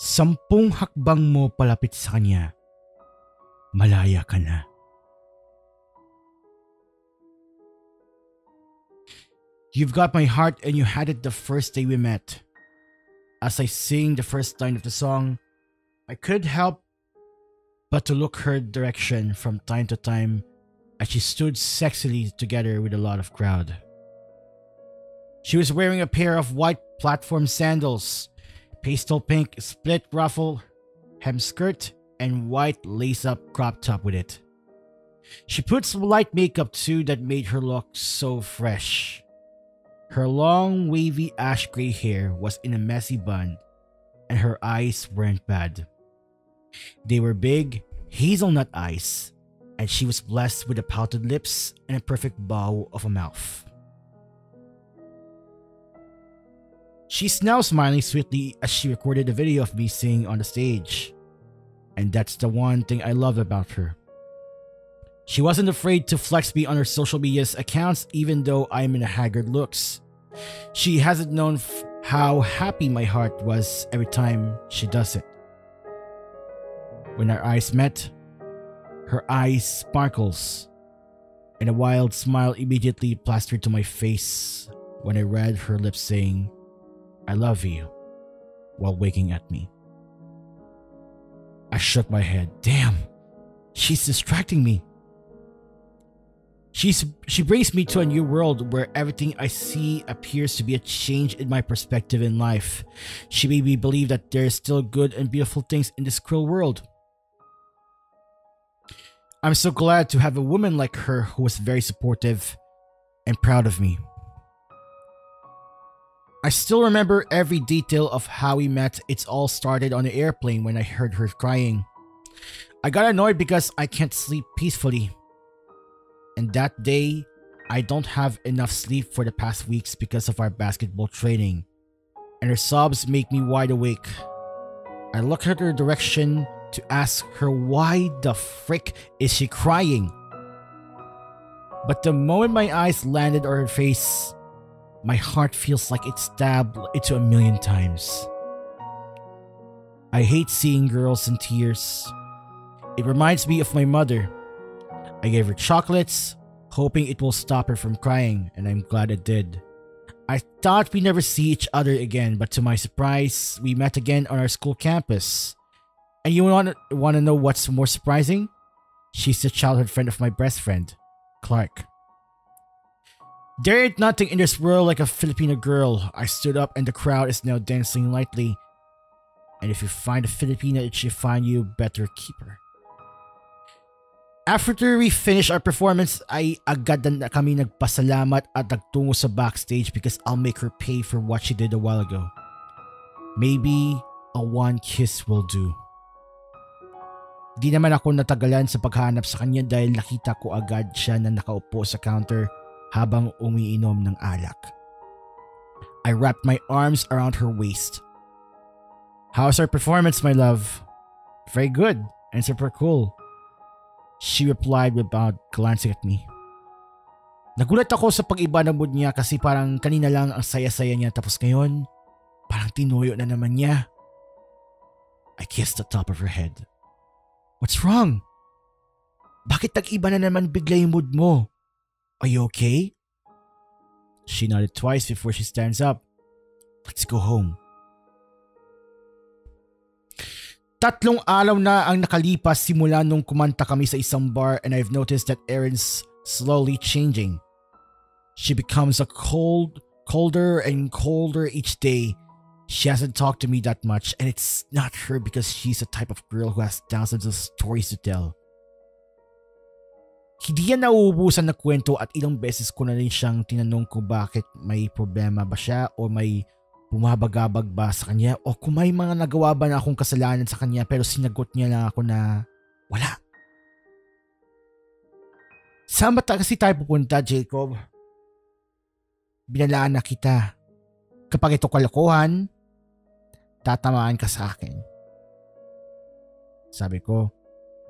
10 hakbang mo palapit sa kanya, malaya ka na. You've got my heart and you had it the first day we met. As I sing the first line of the song, I couldn't help but to look her direction from time to time as she stood sexily together with a lot of crowd. She was wearing a pair of white platform sandals, pastel pink split ruffle hem skirt, and white lace-up crop top with it. She put some light makeup too that made her look so fresh. Her long, wavy ash gray hair was in a messy bun, and her eyes weren't bad. They were big, hazelnut eyes, and she was blessed with a pouted lips and a perfect bow of a mouth. She's now smiling sweetly as she recorded a video of me singing on the stage. And that's the one thing I love about her. She wasn't afraid to flex me on her social media accounts even though I'm in a haggard looks. She hasn't known how happy my heart was every time she does it. When our eyes met, her eyes sparkles, and a wild smile immediately plastered to my face when I read her lips saying, "I love you," while winking at me. I shook my head. Damn, she's distracting me. She brings me to a new world where everything I see appears to be a change in my perspective in life. She made me believe that there are still good and beautiful things in this cruel world. I'm so glad to have a woman like her who was very supportive and proud of me. I still remember every detail of how we met. It's all started on the airplane when I heard her crying. I got annoyed because I can't sleep peacefully. And that day, I don't have enough sleep for the past weeks because of our basketball training. And her sobs make me wide awake. I look at her direction to ask her why the frick is she crying. But the moment my eyes landed on her face, my heart feels like it stabbed into a million times. I hate seeing girls in tears. It reminds me of my mother. I gave her chocolates, hoping it will stop her from crying, and I'm glad it did. I thought we'd never see each other again, but to my surprise, we met again on our school campus. And you want to know what's more surprising? She's the childhood friend of my best friend, Clark. There ain't nothing in this world like a Filipino girl. I stood up and the crowd is now dancing lightly. And if you find a Filipina that she find you, better keep her. After we finished our performance, ay agad na kami nagpasalamat at nagtungo sa backstage because I'll make her pay for what she did a while ago. Maybe a one kiss will do. Di naman ako natagalan sa paghanap sa kanya dahil nakita ko agad siya na nakaupo sa counter habang umiinom ng alak. I wrapped my arms around her waist. "How's our performance, my love?" "Very good and super cool," she replied without glancing at me. Nagulat ako sa pag-iba ng mood niya kasi parang kanina lang ang saya-saya niya tapos ngayon, parang tinuyo na naman niya. I kissed the top of her head. "What's wrong? Bakit nag-iba na naman bigla yung mood mo? Are you okay?" She nodded twice before she stands up. "Let's go home." 3 araw na ang nakalipas simula nung kumanta kami sa isang bar and I've noticed that Erin's slowly changing. She becomes colder and colder each day. She hasn't talked to me that much and it's not her because she's the type of girl who has thousands of stories to tell. Hindi yan nauubusan na kwento at ilang beses ko na rin siyang tinanong kung bakit may problema ba siya o may bumabagabag ba sa kanya o kung may mga nagawa ba na akong kasalanan sa kanya pero sinagot niya lang ako na wala. Saan ba kasi tayo pupunta, Jacob? Binalaan na kita. Kapag ito kalokohan, tatamaan ka sa akin. Sabi ko,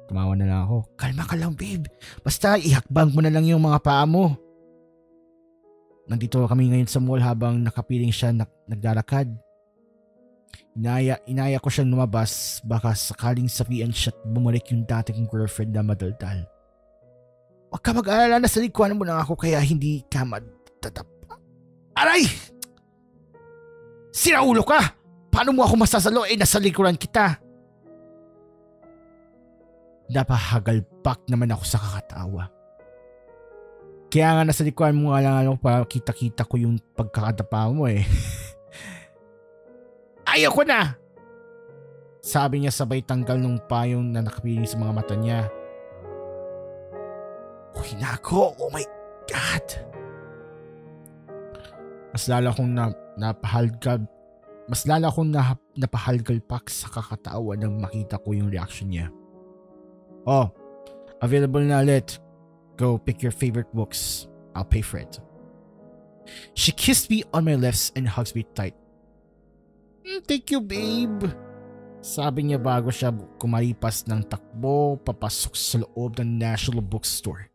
tumawa na lang ako. Kalma ka lang, babe. Basta ihakbang mo na lang yung mga paa mo. Nandito kami ngayon sa mall habang nakapiling siya naglalakad. Inaya ko siyang lumabas, baka sakaling sabihan siya at bumalik yung dating girlfriend na madaldal. Huwag ka mag-alala, nasa likuan mo lang ako kaya hindi ka matatapa. Aray! Sira ulo ka! Paano mo ako masasalo nasa likuran kita? Napahagalpak naman ako sa kakatawa. Kaya nga nasa likuan mo nga lang para kita-kita ko yung pagkakatapa mo eh. Ayoko na! Sabi niya sabay tanggal ng payong na nakapiling sa mga mata niya. Uy nako! Oh my God! Mas lala akong napahalgalpak sa kakatawa nang makita ko yung reaction niya. Oh, available na ulit. Go pick your favorite books. I'll pay for it. She kissed me on my lips and hugs me tight. Thank you, babe. Sabi niya bago siya kumalipas ng takbo papasok sa loob ng National Bookstore.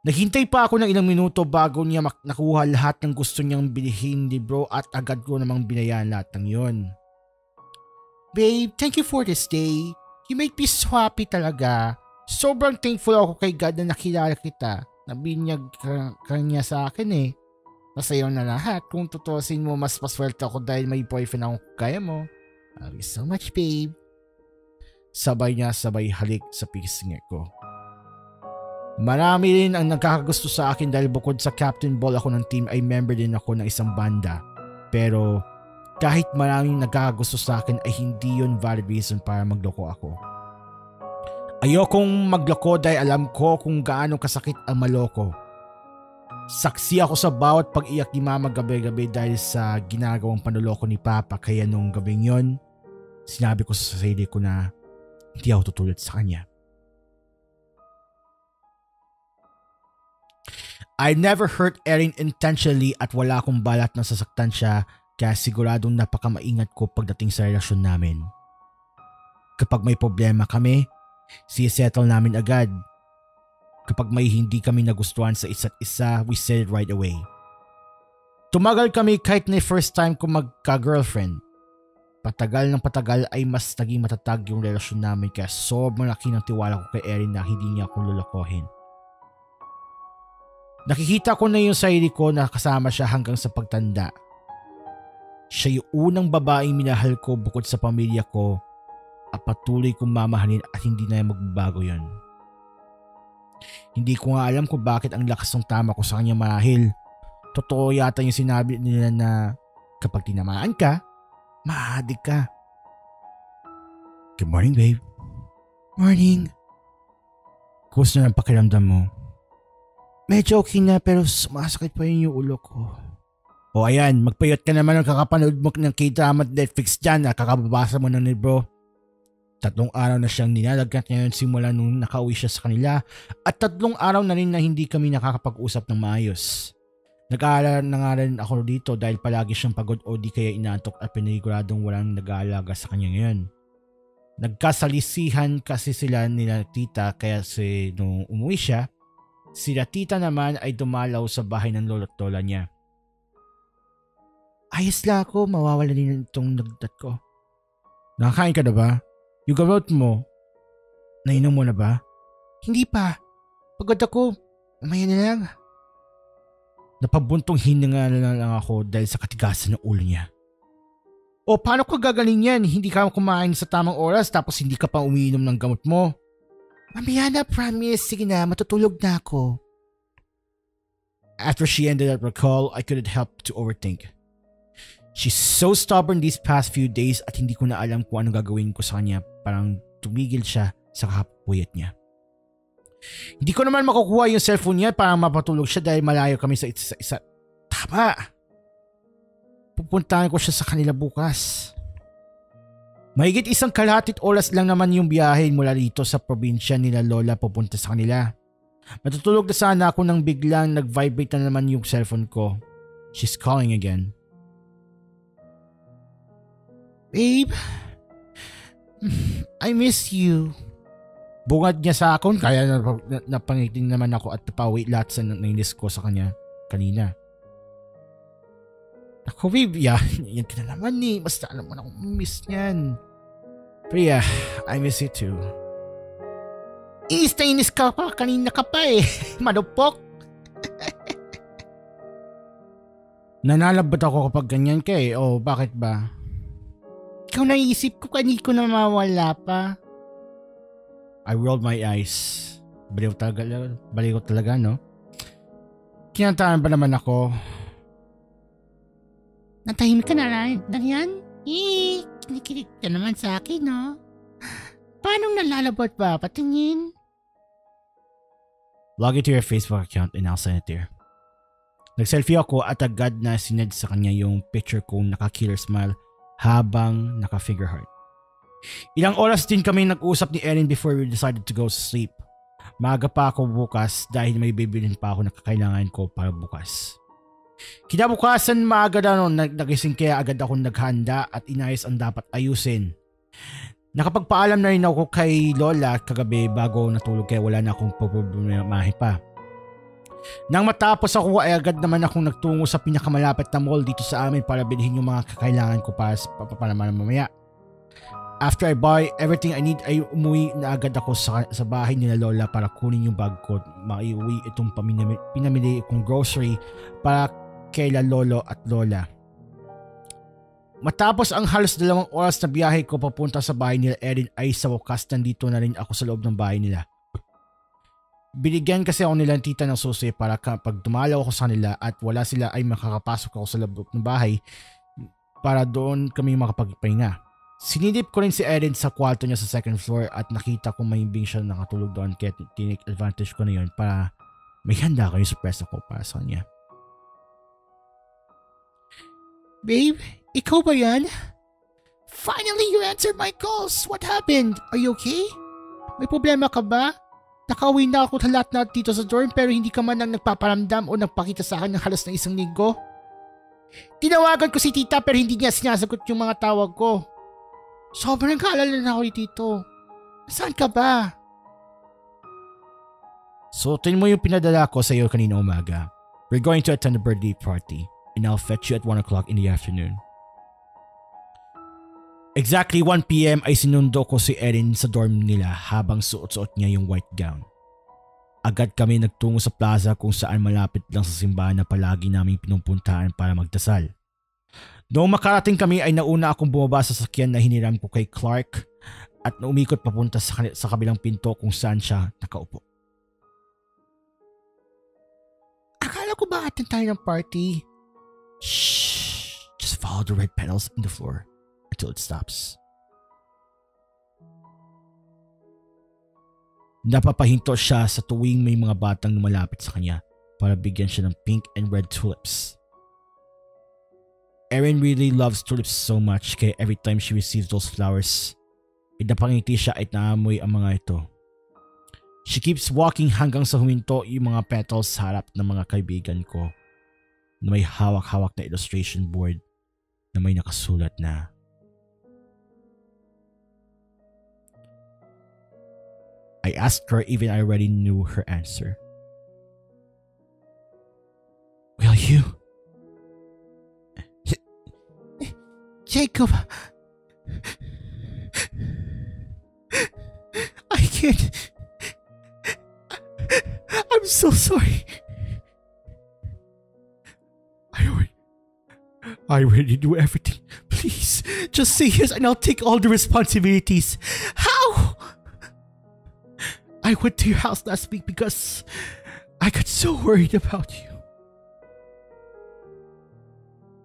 Naghintay pa ako ng ilang minuto bago niya nakuha lahat ng gusto niyang bilhin libro at agad ko namang binayaan lahat ng yon. Babe, thank you for this day. You make me so happy talaga. Sobrang thankful ako kay God na nakilala kita. Nabinyag ka niya sa akin eh. Masaya na lahat. Kung tutusin mo, mas paswerte ako dahil may boyfriend akong kaya mo. Love you so much, babe. Sabay halik sa pisngi ko. Marami rin ang nagkakagusto sa akin dahil bukod sa captain ball ako ng team ay member din ako ng isang banda. Pero kahit maraming nagkakagusto sa akin ay hindi yun valid reason para magloko ako. Ayokong magloko dahil alam ko kung gaano kasakit ang maloko. Saksi ako sa bawat pag-iyak ni mama gabi-gabi dahil sa ginagawang panloloko ni papa kaya nung gabing yon, sinabi ko sa sarili ko na hindi ako tutulad sa kanya. I never hurt Erin intentionally at wala akong balat na sasaktan siya kaya siguradong napakamaingat ko pagdating sa relasyon namin. Kapag may problema kami, sisettle namin agad. Kapag may hindi kami nagustuhan sa isa't isa, we said it right away. Tumagal kami kahit na first time ko magka-girlfriend. Patagal ng patagal ay mas naging matatag yung relasyon namin kaya sobrang laki ng tiwala ko kay Erin na hindi niya akong lulukohin. Nakikita ko na yung sarili ko na kasama siya hanggang sa pagtanda. Siya yung unang babaeng minahal ko bukod sa pamilya ko at patuloy kong mamahalin at hindi na magbabago yon. Hindi ko nga alam kung bakit ang lakas ng tama ko sa kanya marahil. Totoo yata yung sinabi nila na kapag tinamaan ka, maadik ka. Good morning, babe. Morning. Kumusta na ang pakiramdam mo? Medyo okay na pero sumasakit pa yung ulo ko. O ayan, magpayot ka naman ng kakapanood mo ng K-drama at Netflix dyan at kakababasa mo ng libro. 3 araw na siyang nilalagnat ngayon simula nung nakauwi siya sa kanila at 3 araw na rin na hindi kami nakakapag-usap ng maayos. Nag-aalala na nga rin ako dito dahil palagi siyang pagod o di kaya inaantok at piniguradong walang nag-aalaga sa kanya ngayon. Nagkasalisihan kasi sila nila tita kaya nung umuwi siya, sila tita naman ay dumalaw sa bahay ng lolo't lola niya. Ayos lang ako, mawawala din itong nagdat ko. Nakakain ka na ba? Yung gamot mo, nainom mo na ba? Hindi pa. Pagod ako. Mamaya na lang. Napabuntong hininga na lang ako dahil sa katigasan ng ulo niya. O paano ko gagaling yan? Hindi ka kumain sa tamang oras tapos hindi ka pa umiinom ng gamot mo. Mamaya na, promise. Sige na, matutulog na ako. After she ended up her call, I couldn't help to overthink. She's so stubborn these past few days at hindi ko na alam kung anong gagawin ko sa kanya. Parang tumigil siya sa kapuyat niya. Hindi ko naman makukuha yung cellphone niya para mapatulog siya dahil malayo kami sa isa. Tama! Pupuntahan ko siya sa kanila bukas. Mahigit 1 kalahatit oras lang naman yung biyahe mula dito sa probinsya nila lola pupunta sa kanila. Matutulog na sana ako nang biglang nag-vibrate na naman yung cellphone ko. She's calling again. Babe, I miss you. Bungad niya sa akin kaya napangiting naman ako at napawi lahat sa nainis ko sa kanya kanina. Ako, babe, yan ka na naman eh. Basta alam mo na akong miss niyan. Pero yeah, I miss you too. Inis ka pa, kanina ka pa eh. Manupok. Nanalabot ako kapag ganyan ka eh. Oh, bakit ba? Ikaw naisip ko kanina ko na mawala pa. I rolled my eyes. Baliw talaga, no? Kinataan pa naman ako. Natahimik ka na yan? Kinikilig ka naman sa akin, no? Paano nalalabot ba? Patingin? Log into your Facebook account and I'll send it there. Nag-selfie ako at agad na sined sa kanya yung picture kong naka-killer smile habang naka-figure heart. Ilang oras din kami nag-usap ni Erin before we decided to go to sleep. Maaga pa ako bukas dahil may bibilin pa ako na kakailangan ko para bukas. Kinabukasan maaga na noon nagising kaya agad ako naghanda at inayos ang dapat ayusin. Nakapagpaalam na rin ako kay Lola kagabi bago natulog kaya wala na akong problemahe pa. Nang matapos ako ay agad naman akong nagtungo sa pinakamalapit na mall dito sa amin para bilhin yung mga kakailangan ko para mamaya. After I buy everything I need ay umuwi na agad ako sa bahay nila Lola para kunin yung bag ko. Maiuwi itong pinamili kong grocery para kay Lolo at Lola. Matapos ang halos 2 oras na biyahe ko papunta sa bahay nila Erin ay sa wakas nandito na rin ako sa loob ng bahay nila. Binigyan kasi ako nilang tita ng susi para kapag dumalaw ako sa kanila at wala sila ay makakapasok ako sa loob ng bahay para doon kami makapagpahinga. Sinidip ko rin si Erin sa kwarto niya sa 2nd floor at nakita ko mahimbing siya nakatulog doon kaya tinake advantage ko na yun para may handa ko yung surprise ako para sa kanya. Babe, ikaw ba yan? Finally, you answered my calls. What happened? Are you okay? May problema ka ba? Nakauwi na ako sa lahat na dito sa dorm pero hindi ka man lang nagpaparamdam o nagpakita sa akin ng halos na 1 linggo. Tinawagan ko si tita pero hindi niya sinasagot yung mga tawag ko. Sobrang kaalala na ako dito. Saan ka ba? Suotin mo yung pinadala ko sa iyo kanina umaga. We're going to attend a birthday party and I'll fetch you at 1 o'clock in the afternoon. Exactly 1 p.m. ay sinundo ko si Erin sa dorm nila habang suot-suot niya yung white gown. Agad kami nagtungo sa plaza kung saan malapit lang sa simbahan na palagi naming pinupuntahan para magdasal. Noong makarating kami ay nauna akong bumaba sa sasakyan na hiniram ko kay Clark at naumikot papunta sa kabilang pinto kung saan siya nakaupo. Akala ko ba atin tayo ng party? Shh! Just follow the red petals in the floor until it stops. Napapahinto siya sa tuwing may mga batang lumalapit sa kanya para bigyan siya ng pink and red tulips. Erin really loves tulips so much kaya every time she receives those flowers, napangiti siya at naamoy ang mga ito. She keeps walking hanggang sa huminto yung mga petals sa harap ng mga kaibigan ko na may hawak-hawak na illustration board na may nakasulat na I asked her even I already knew her answer. Will you? Jacob, I can't. I'm so sorry. I already do everything. Please, just say yes and I'll take all the responsibilities. How? I went to your house last week because I got so worried about you.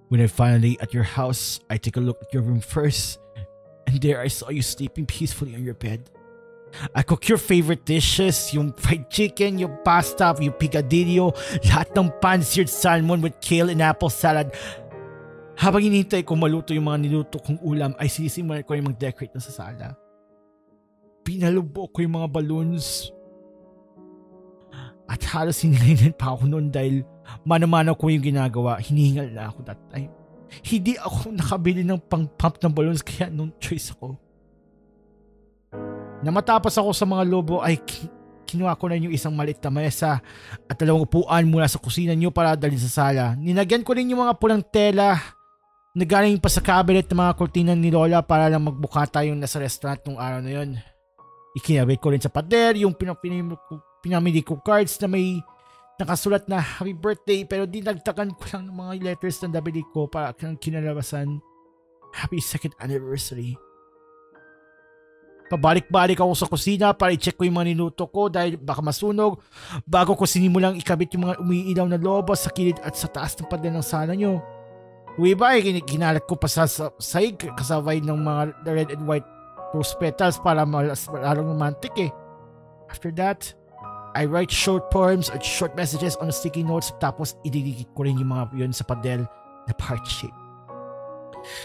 When I finally at your house, I take a look at your room first, and there I saw you sleeping peacefully on your bed. I cook your favorite dishes, yung fried chicken, yung pasta, yung picadillo, lahat ng pan-seared salmon with kale and apple salad. Habang hinihintay ko maluto yung mga niluto kong ulam, ay sinisimulan ko yung mag-decorate na sa sala. Pinalubok ko yung mga balloons. At halos hinihingin pa ako noon dahil mano-mano ko yung ginagawa. Hinihingal na ako that time. Hindi ako nakabili ng pang-pump ng balloons kaya nung choice ako. Na matapos ako sa mga lobo ay kinuha ko na yung isang maliit na mesa at 2 upuan mula sa kusina niyo para dalhin sa sala. Ninagyan ko rin yung mga pulang tela Nagaling pa sa cabinet ng mga kurtina ni Lola para lang magbuka tayong nasa restaurant nung araw na yun. Ikinabit ko rin sa pader yung pinamili ko cards na may nakasulat na happy birthday pero dinagtagan ko lang ng mga letters na nabili ko para kinalabasan happy 2nd anniversary. Pabalik-balik ako sa kusina para i-check ko yung mga niluto ko dahil baka masunog bago ko sinimulang ikabit yung mga umiilaw na lobo sa kilid at sa taas ng pader ng sala nyo. Iba ginalat ko pa sa sahig kasabay ng mga red and white rose petals para malalong romantic eh. After that, I write short poems or short messages on sticky notes tapos ididikit ko rin yung mga yun sa padel na part shape.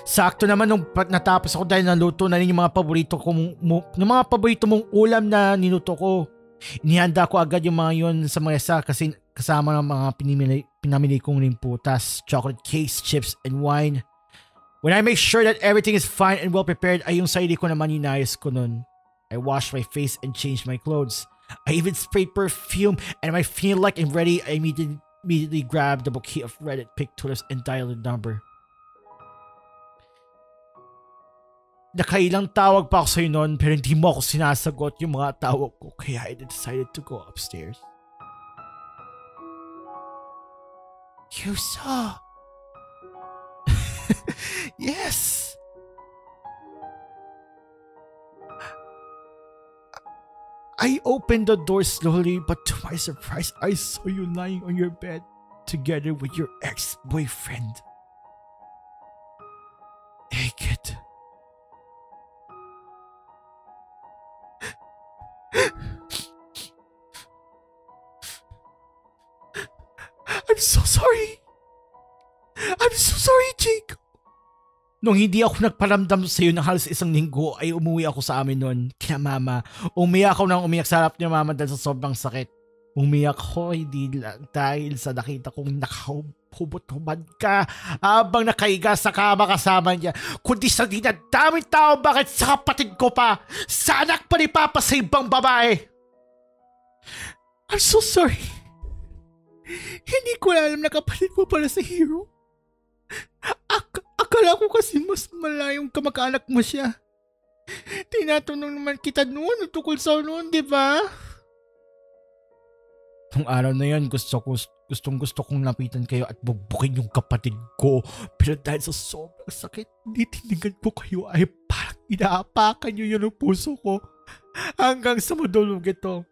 Sakto naman nung natapos ako dahil naluto na rin yung mga paborito mong ulam na niluto ko. Inihanda ko agad yung mga yun sa mesa kasi kasama ng mga pinamili kong rimputas, chocolate cakes, chips, and wine. When I make sure that everything is fine and well prepared ay yung sarili ko naman inayos ko nun. I wash my face and change my clothes. I even sprayed perfume and when I feel like I'm ready, I immediately grab the bouquet of red and pink tulips and dial the number. Nakailang tawag pa ako sa'yo noon pero hindi mo ako sinasagot yung mga tawag ko kaya I decided to go upstairs. You saw? Yes! I opened the door slowly but to my surprise I saw you lying on your bed together with your ex-boyfriend. Naked. I'm so sorry. I'm so sorry, Jake. Nung hindi ako nagparamdam sa iyo ng halos isang linggo ay umuwi ako sa amin noon kina mama. Umiyak ako nang umiyak sa harap ni mama dahil sa sobrang sakit. Umiyak ko hindi lang dahil sa nakita kong nakahubot-hubad ka habang nakaiga sa kama kasama niya, kundi sa dinadaming tao bakit sa kapatid ko pa, sa anak pa ni Papa sa ibang babae. I'm so sorry. Hindi ko alam na kapatid mo para sa Hero. Akala ko kasi mas malayong kamag-anak mo siya. Tinatanong naman kita noon tungkol sa noon, di ba? Nung araw na yan, gustong-gusto kong lapitan kayo at bubukin yung kapatid ko. Pero dahil sa sobrang sakit, hindi tinignan ko kayo ay parang inaapakan nyo yun ang puso ko. Hanggang sa madulog ito.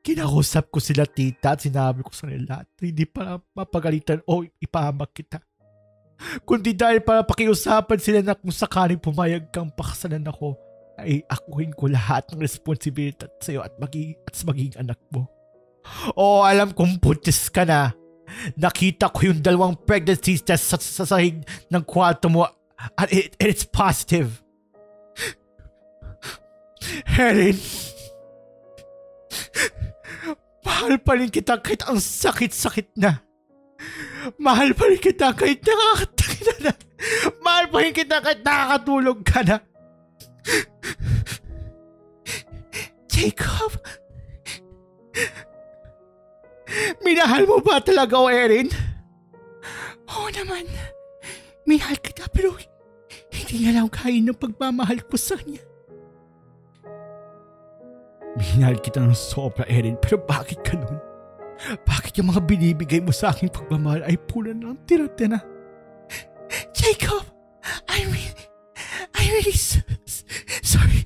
Kinausap ko sila tita at sinabi ko sa nila at hindi para mapagalitan o ipahamak kita. Kundi dahil para pakiusapan sila na kung sakaling pumayag kang pakasalan ako, ay akuhin ko lahat ng responsibilidad sa iyo at maging anak mo. Oo, alam kong buntis ka na. Nakita ko yung 2 pregnancy tests sa sahig ng kwarto mo at it's positive. Erin, mahal pa rin kita kahit ang sakit-sakit na. Mahal pa rin kita kahit nakakatakita na. Mahal pa rin kita kahit nakakatulog ka na. Jacob, minahal mo ba talaga o Erin? Oo naman. Minahal kita pero hindi niya lang kain ng pagmamahal ko sa kanya. Minahal kita ng sobra, Erin, pero bakit ganun? Bakit yung mga binibigay mo sa aking pagmamahal ay pula ng tira-tira? Jacob, I'm really sorry.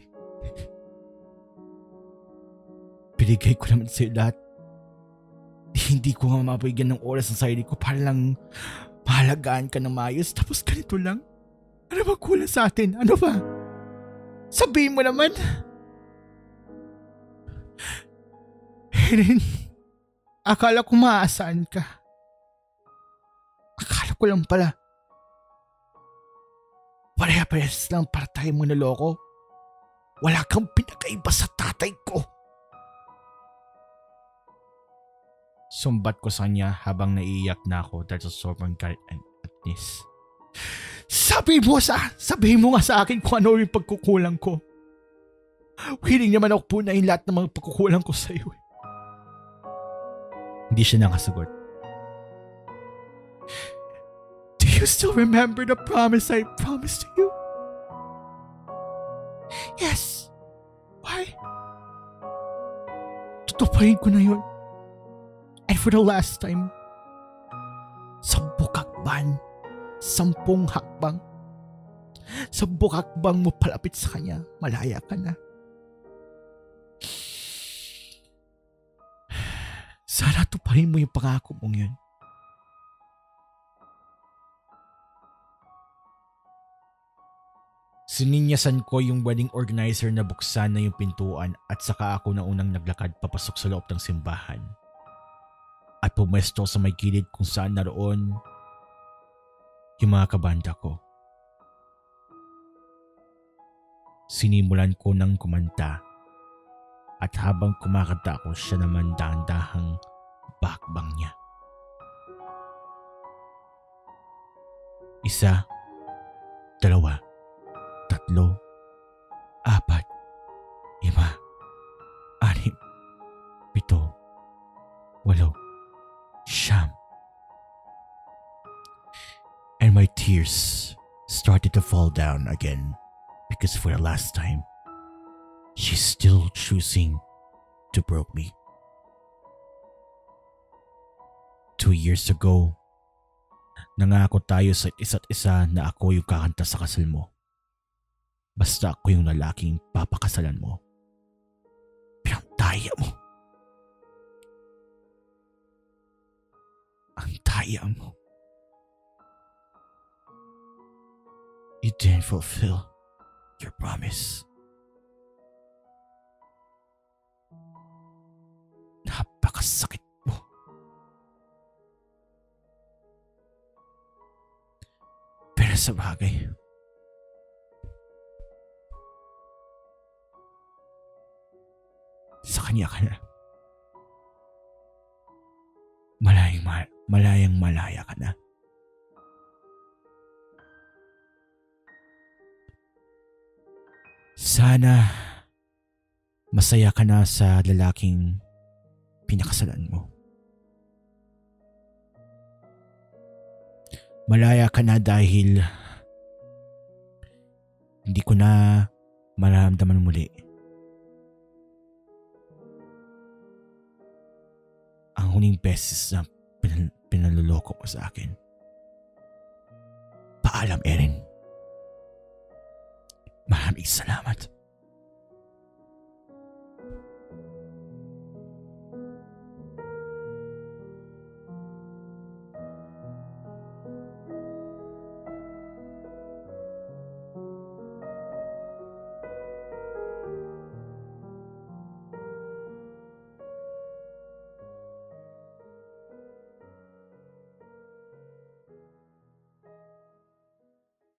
Binigay ko naman sa'yo lahat. Hindi ko nga mabigyan ng oras ng sarili ko para lang mahalagaan ka ng maayos. Tapos ganito lang? Ano ba kulang sa atin? Ano ba? Sabihin mo naman. Erin, akala ko maaasahan ka. Akala ko lang pala. Pareha-parehas lang para tayo mo naloko. Wala kang pinakaiba sa tatay ko. Sumbat ko sa kanya habang naiiyak na ako dahil sa sobrang galit at atnis. Sabihin mo nga sa akin kung ano yung pagkukulang ko. Hiling naman ako punahin lahat ng mga pagkukulang ko sa iyo. Hindi siya nakasagot. Do you you still remember the promise I promised to you? Yes. Why? Tutupahin ko na yun. And for the last time, 10 hakbang, 10 hakbang. 10 hakbang mo palapit sa kanya, malaya ka na. Sana tuparin mo yung pangako mong yun. Sininyasan ko yung wedding organizer na buksan na yung pintuan at saka ako na unang naglakad papasok sa loob ng simbahan. At pumesto sa may gilid kung saan naroon yung mga kabanda ko. Sinimulan ko ng kumanta at habang kumakanta ako siya naman dahan-dahang bakbang niya. 1, 2, 3, 4, 5, 6, 7, 8, 9. And my tears started to fall down again because for the last time, she's still choosing to broke me. 2 years ago, nangako tayo sa isa't isa na ako yung kakanta sa kasal mo. Basta ako yung lalaking papakasalan mo. Pero ang daya mo. Ang daya mo. You didn't fulfill your promise. Napakasakit mo. Pero sa bagay, sa kanya ka na. Malayang malaya ka na. Sana masaya ka na sa lalaking pinakasalan mo. Malaya ka na dahil hindi ko na mararamdaman muli ang huling beses na pinaluloko mo sa akin. Paalam, Erin. Maraming salamat.